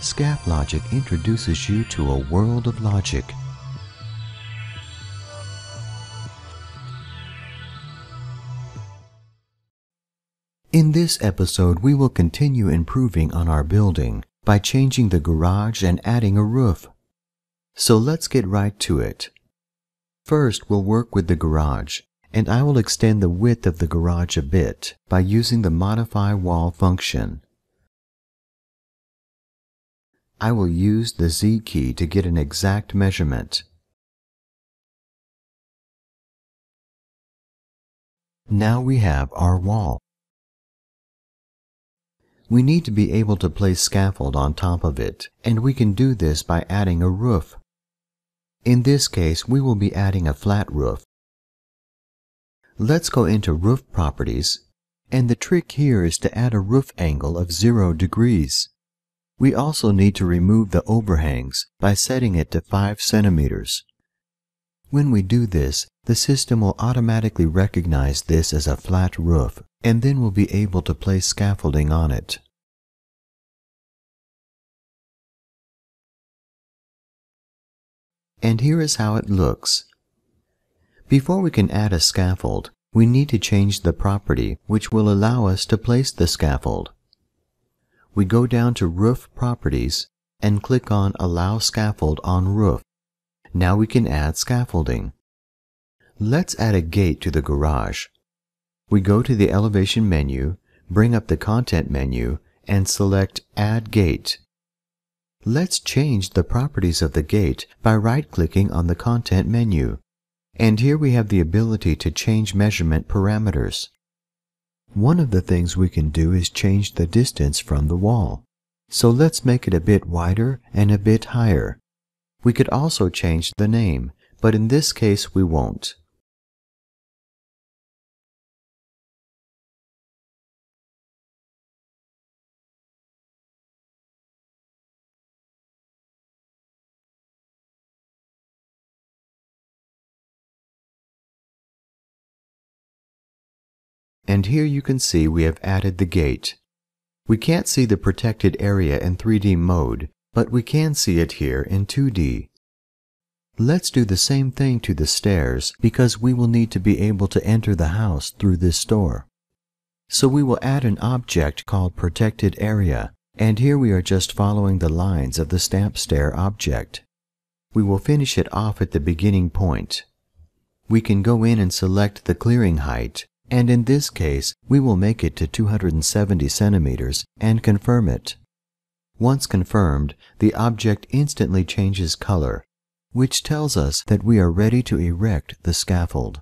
Scafflogic introduces you to a world of logic. In this episode, we will continue improving on our building by changing the garage and adding a roof. So let's get right to it. First, we'll work with the garage, and I will extend the width of the garage a bit by using the Modify Wall function. I will use the Z key to get an exact measurement. Now we have our wall. We need to be able to place scaffold on top of it, and we can do this by adding a roof. In this case, we will be adding a flat roof. Let's go into Roof Properties, and the trick here is to add a roof angle of 0 degrees. We also need to remove the overhangs by setting it to 5 centimeters. When we do this, the system will automatically recognize this as a flat roof, and then we'll be able to place scaffolding on it. And here is how it looks. Before we can add a scaffold, we need to change the property which will allow us to place the scaffold. We go down to Roof Properties and click on Allow Scaffold on Roof. Now we can add scaffolding. Let's add a gate to the garage. We go to the Elevation menu, bring up the Content menu, and select Add Gate. Let's change the properties of the gate by right-clicking on the Content menu. And here we have the ability to change measurement parameters. One of the things we can do is change the distance from the wall. So let's make it a bit wider and a bit higher. We could also change the name, but in this case we won't. And here you can see we have added the gate. We can't see the protected area in 3D mode, but we can see it here in 2D. Let's do the same thing to the stairs because we will need to be able to enter the house through this door. So we will add an object called Protected Area, and here we are just following the lines of the stamp stair object. We will finish it off at the beginning point. We can go in and select the clearing height, and in this case, we will make it to 270 centimeters and confirm it. Once confirmed, the object instantly changes color, which tells us that we are ready to erect the scaffold.